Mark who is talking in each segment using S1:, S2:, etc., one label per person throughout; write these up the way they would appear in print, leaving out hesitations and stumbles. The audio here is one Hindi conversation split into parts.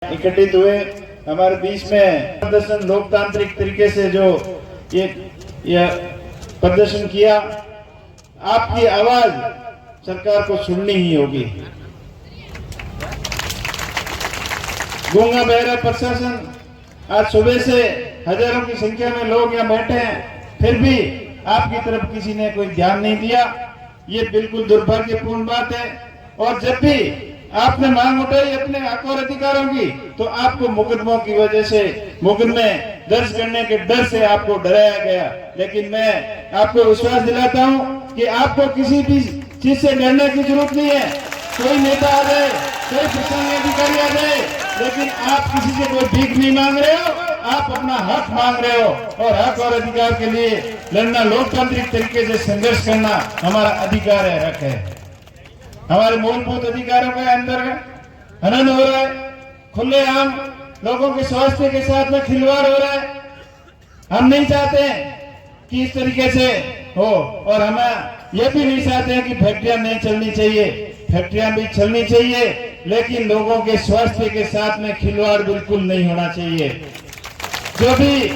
S1: इकट्ठित हुए हमारे बीच में प्रदर्शन लोकतांत्रिक तरीके से जो ये प्रदर्शन किया, आपकी आवाज सरकार को सुननी ही होगी। गूंगा बहरा प्रशासन आज सुबह से हजारों की संख्या में लोग यहाँ बैठे हैं, फिर भी आपकी तरफ किसी ने कोई ध्यान नहीं दिया। ये बिल्कुल दुर्भाग्यपूर्ण बात है। और जब भी आपने मांग उठाई अपने हक और अधिकारों की, तो आपको मुकदमों की वजह से मुकदमे दर्ज करने के डर से आपको डराया गया। लेकिन मैं आपको विश्वास दिलाता हूं कि आपको किसी भी चीज से डरने की जरूरत नहीं है। कोई नेता आ जाए, कोई प्रशासनिक अधिकारी आ जाए, लेकिन आप किसी से कोई भीख नहीं मांग रहे हो, आप अपना हक मांग रहे हो। और हक और अधिकार के लिए लड़ना, लोकतांत्रिक तरीके से संघर्ष करना हमारा अधिकार है, हक है। हमारे मूलभूत अधिकारों के अंदर हनन हो रहा है, खुलेआम लोगों के स्वास्थ्य के साथ में खिलवाड़ हो रहा है। हम नहीं चाहते कि इस तरीके से हो, और हम ये भी नहीं चाहते हैं कि फैक्ट्रियां नहीं चलनी चाहिए। फैक्ट्रियां भी चलनी चाहिए, लेकिन लोगों के स्वास्थ्य के साथ में खिलवाड़ बिल्कुल नहीं होना चाहिए। जो भी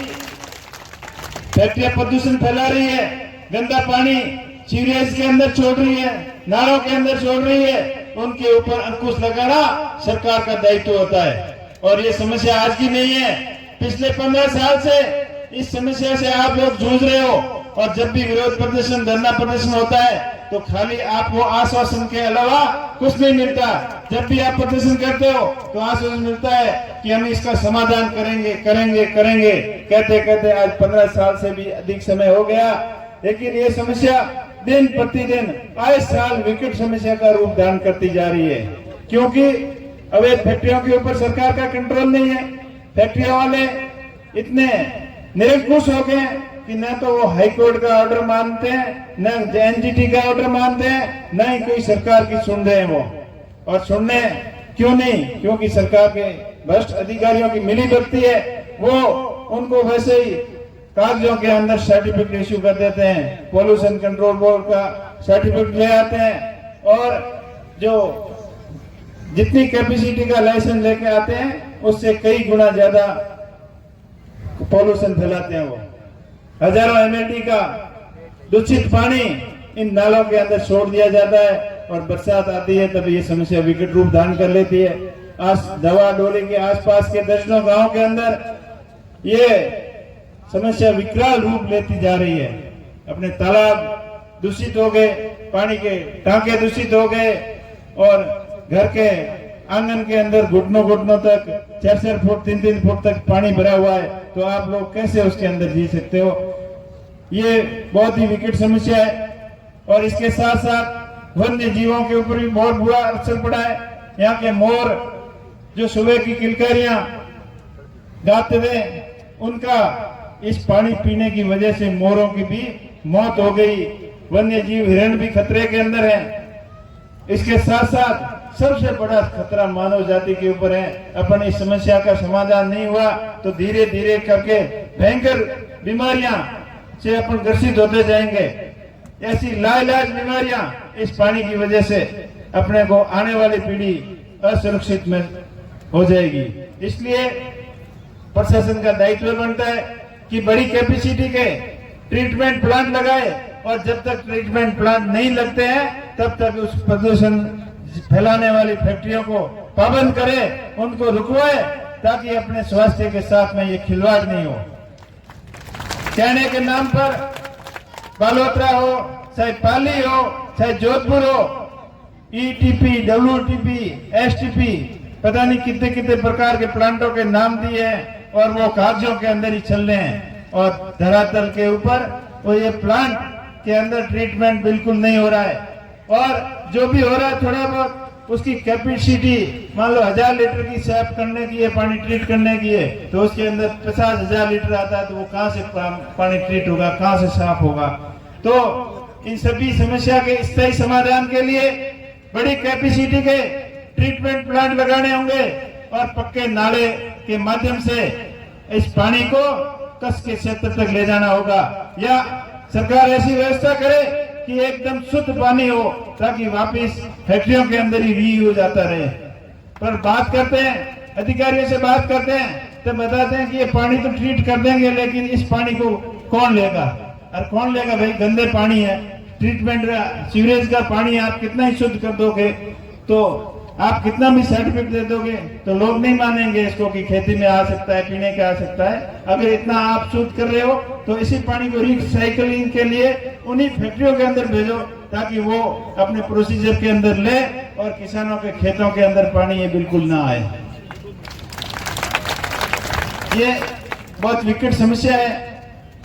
S1: फैक्ट्रियां प्रदूषण फैला रही है, गंदा पानी सीवरेज के अंदर छोड़ रही है, नालों के अंदर छोड़ रही है, उनके ऊपर अंकुश लगाना सरकार का दायित्व होता है। और ये समस्या आज की नहीं है, पिछले 15 साल से इस समस्या से आप लोग जूझ रहे हो। और जब भी विरोध प्रदर्शन, धरना प्रदर्शन होता है, तो खाली आपको आश्वासन के अलावा कुछ नहीं मिलता। जब भी आप प्रदर्शन करते हो तो आश्वासन मिलता है कि हम इसका समाधान करेंगे करेंगे करेंगे, कहते कहते आज 15 साल से भी अधिक समय हो गया। लेकिन ये समस्या दिन प्रतिदिन आए साल विकट समस्या का रूप धारण करती जा रही है, क्योंकि अवैध फैक्ट्रियों के ऊपर सरकार का कंट्रोल नहीं है। फैक्ट्रियों वाले इतने निरंकुश हो गए कि न तो वो हाई कोर्ट का ऑर्डर मानते हैं, न एनजीटी का ऑर्डर मानते हैं, न ही कोई सरकार की सुन रहे हैं वो। और सुनने क्यों नहीं? क्योंकि सरकार के भ्रष्ट अधिकारियों की मिली भगती है। वो उनको वैसे ही कागजों के अंदर सर्टिफिकेट इश्यू कर देते हैं, पोल्यूशन कंट्रोल बोर्ड का सर्टिफिकेट ले आते हैं, और जो जितनी कैपेसिटी का लाइसेंस लेके आते हैं उससे कई गुना ज्यादा पोल्यूशन फैलाते हैं। वो हजारों एमएलडी का दूषित पानी इन नालों के अंदर छोड़ दिया जाता है, और बरसात आती है तब ये समस्या विकट रूप धारण कर लेती है। आज दवा डोली के आसपास के दर्जनों गांव के अंदर ये समस्या विकराल रूप लेती जा रही है। अपने तालाब दूषित हो गए, पानी के टांके दूषित हो गए, और घर के आंगन के अंदर घुटनों घुटनों तक 4-4 फुट 3-3 फुट तक पानी भरा हुआ है। तो आप लोग कैसे उसके अंदर जी सकते हो? ये बहुत ही विकट समस्या है। और इसके साथ साथ वन्य जीवों के ऊपर भी बहुत बुरा असर पड़ा है। यहाँ के मोर जो सुबह की किलकारियां गाते हुए, उनका इस पानी पीने की वजह से मोरों की भी मौत हो गई। वन्य जीव हिरण भी खतरे के अंदर हैं। इसके साथ साथ सबसे बड़ा खतरा मानव जाति के ऊपर है। अपन इस समस्या का समाधान नहीं हुआ तो धीरे धीरे करके भयंकर बीमारियां से अपन ग्रसित होते जाएंगे। ऐसी लाइलाज बीमारियां इस पानी की वजह से अपने को आने वाली पीढ़ी असुरक्षित में हो जाएगी। इसलिए प्रशासन का दायित्व बनता है कि बड़ी कैपेसिटी के ट्रीटमेंट प्लांट लगाए, और जब तक ट्रीटमेंट प्लांट नहीं लगते हैं तब तक उस प्रदूषण फैलाने वाली फैक्ट्रियों को पाबंद करे, उनको रुकवाए, ताकि अपने स्वास्थ्य के साथ में ये खिलवाड़ नहीं हो। कहने के नाम पर बालोतरा हो, चाहे पाली हो, चाहे जोधपुर हो, ईटीपी, डब्ल्यूटीपी, एसटीपी, पता नहीं कितने कितने प्रकार के प्लांटों के नाम दिए हैं, और वो कागजों के अंदर ही चल रहे हैं। और धरातल के ऊपर वो ये प्लांट के अंदर ट्रीटमेंट बिल्कुल नहीं हो रहा है। और जो भी हो रहा है थोड़ा बहुत, उसकी कैपेसिटी मान लो 1000 लीटर की साफ करने की है, पानी ट्रीट करने की है, तो उसके अंदर 50,000 लीटर आता है। तो वो कहाँ से पानी ट्रीट होगा, कहाँ से साफ होगा? तो इन सभी समस्या के स्थायी समाधान के लिए बड़ी कैपेसिटी के ट्रीटमेंट प्लांट लगाने होंगे, और पक्के नाले के माध्यम से इस पानी को कस के क्षेत्र तक ले जाना होगा। या सरकार ऐसी व्यवस्था करे कि एकदम शुद्ध पानी हो, ताकि वापस फैक्ट्रियों के अंदर ही रीयूज आता रहे। पर बात करते हैं अधिकारियों से बात करते हैं तो बताते हैं कि ये पानी तो ट्रीट कर देंगे, लेकिन इस पानी को कौन लेगा? और कौन लेगा भाई? गंदे पानी है, ट्रीटमेंट सीवरेज का पानी आप कितना ही शुद्ध कर दोगे, तो आप कितना भी सर्टिफिकेट दे दोगे तो लोग नहीं मानेंगे इसको कि खेती में आ सकता है, पीने का आ सकता है। अगर इतना आप शुद्ध कर रहे हो तो इसी पानी को रिसाइकलिंग के लिए उन्हीं फैक्ट्रियों के अंदर भेजो, ताकि वो अपने प्रोसीजर के अंदर ले और किसानों के खेतों के अंदर पानी ये बिल्कुल ना आए। ये बहुत विकट समस्या है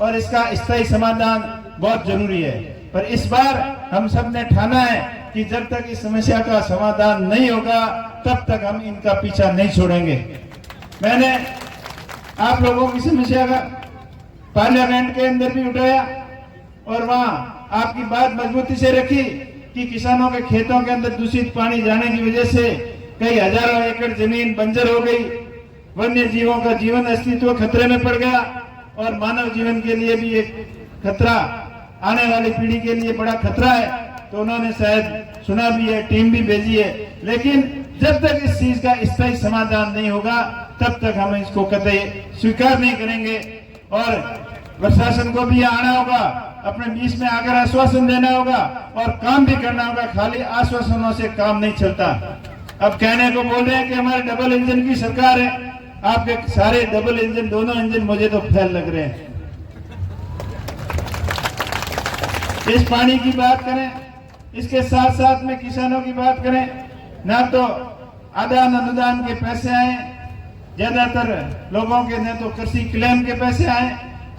S1: और इसका स्थायी समाधान बहुत जरूरी है। पर इस बार हम सब ने ठाना है कि जब तक इस समस्या का समाधान नहीं होगा तब तक हम इनका पीछा नहीं छोड़ेंगे। मैंने आप लोगों की समस्या का पार्लियामेंट के अंदर भी उठाया और वहां आपकी बात मजबूती से रखी कि किसानों के खेतों के अंदर दूषित पानी जाने की वजह से कई हजारों एकड़ जमीन बंजर हो गई, वन्य जीवों का जीवन अस्तित्व खतरे में पड़ गया और मानव जीवन के लिए भी एक खतरा, आने वाली पीढ़ी के लिए बड़ा खतरा है। तो उन्होंने शायद सुना भी है, टीम भी भेजी है, लेकिन जब तक इस चीज का स्थायी समाधान नहीं होगा तब तक हम इसको कतई स्वीकार नहीं करेंगे। और प्रशासन को भी आना होगा, अपने बीच में आकर आश्वासन देना होगा और काम भी करना होगा। खाली आश्वासनों से काम नहीं चलता। अब कहने को बोल रहे हैं कि हमारे डबल इंजन की सरकार है, आपके सारे डबल इंजन, दोनों इंजन मुझे तो फेल लग रहे हैं। इस पानी की बात करें, इसके साथ साथ में किसानों की बात करें, ना तो आदान अनुदान के पैसे आए, ज्यादातर लोगों के न तो कृषि क्लेम के पैसे आए,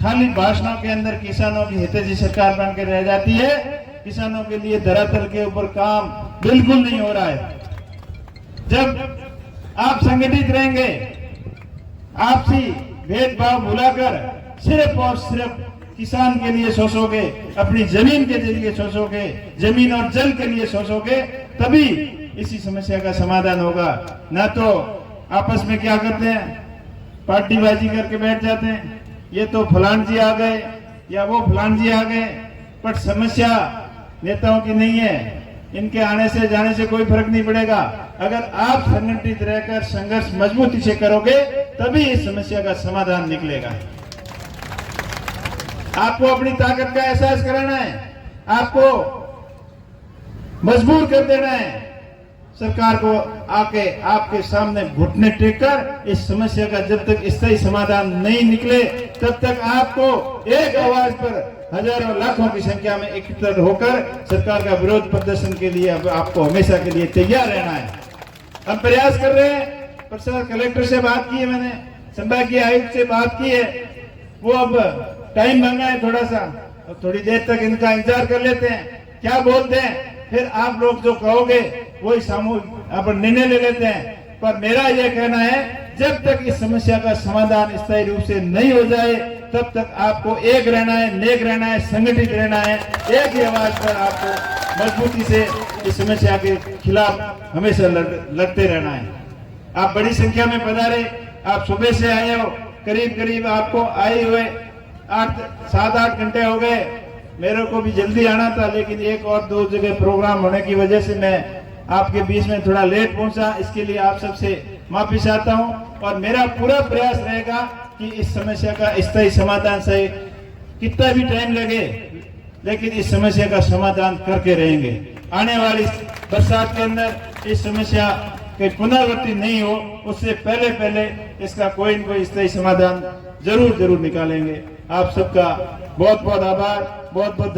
S1: खाली भाषणों के अंदर किसानों की हितैषी सरकार बन के रह जाती है। किसानों के लिए धरातल के ऊपर काम बिल्कुल नहीं हो रहा है। जब आप संगठित रहेंगे, आपसी भेदभाव भुलाकर सिर्फ और सिर्फ किसान के लिए सोचोगे, अपनी जमीन के लिए सोचोगे, जमीन और जल के लिए सोचोगे, तभी इसी समस्या का समाधान होगा। ना तो आपस में क्या करते हैं, पार्टीबाजी करके बैठ जाते हैं, ये तो फलान जी आ गए या वो फलान जी आ गए। पर समस्या नेताओं की नहीं है, इनके आने से जाने से कोई फर्क नहीं पड़ेगा। अगर आप संगठित रहकर संघर्ष मजबूती से करोगे तभी इस समस्या का समाधान निकलेगा। आपको अपनी ताकत का एहसास कराना है, आपको मजबूर कर देना है सरकार को आके आपके सामने घुटने टेककर इस समस्या का जब तक स्थायी समाधान नहीं निकले तब तक आपको एक आवाज पर हजारों लाखों की संख्या में एकत्रित होकर सरकार का विरोध प्रदर्शन के लिए अब आपको हमेशा के लिए तैयार रहना है। हम प्रयास कर रहे हैं, प्रशासन कलेक्टर से बात की है, मैंने संभागीय आयुक्त से बात की है, वो अब टाइम मांगा है थोड़ा सा, और थोड़ी देर तक इनका इंतजार कर लेते हैं, क्या बोलते हैं, फिर आप लोग जो कहोगे वही सामूहिक आप निर्णय ले लेते हैं। पर मेरा यह कहना है, जब तक इस समस्या का समाधान स्थायी रूप से नहीं हो जाए तब तक आपको एक रहना है, नेक रहना है, संगठित रहना है, एक ही आवाज पर आपको मजबूती से इस समस्या के खिलाफ हमेशा लड़ते रहना है। आप बड़ी संख्या में पधारे, आप सुबह से आए हो, करीब करीब आपको आए हुए 7-8 घंटे हो गए। मेरे को भी जल्दी आना था, लेकिन एक और दो जगह प्रोग्राम होने की वजह से मैं आपके बीच में थोड़ा लेट पहुंचा। इसके लिए आप सबसे माफी चाहता हूं और मेरा पूरा प्रयास रहेगा कि इस समस्या का स्थायी समाधान से कितना भी टाइम लगे, लेकिन इस समस्या का समाधान करके रहेंगे। आने वाली बरसात के अंदर इस समस्या के पुनरावृत्ति नहीं हो, उससे पहले इसका कोई न कोई स्थायी समाधान जरूर निकालेंगे। आप सबका बहुत बहुत आभार, बहुत बहुत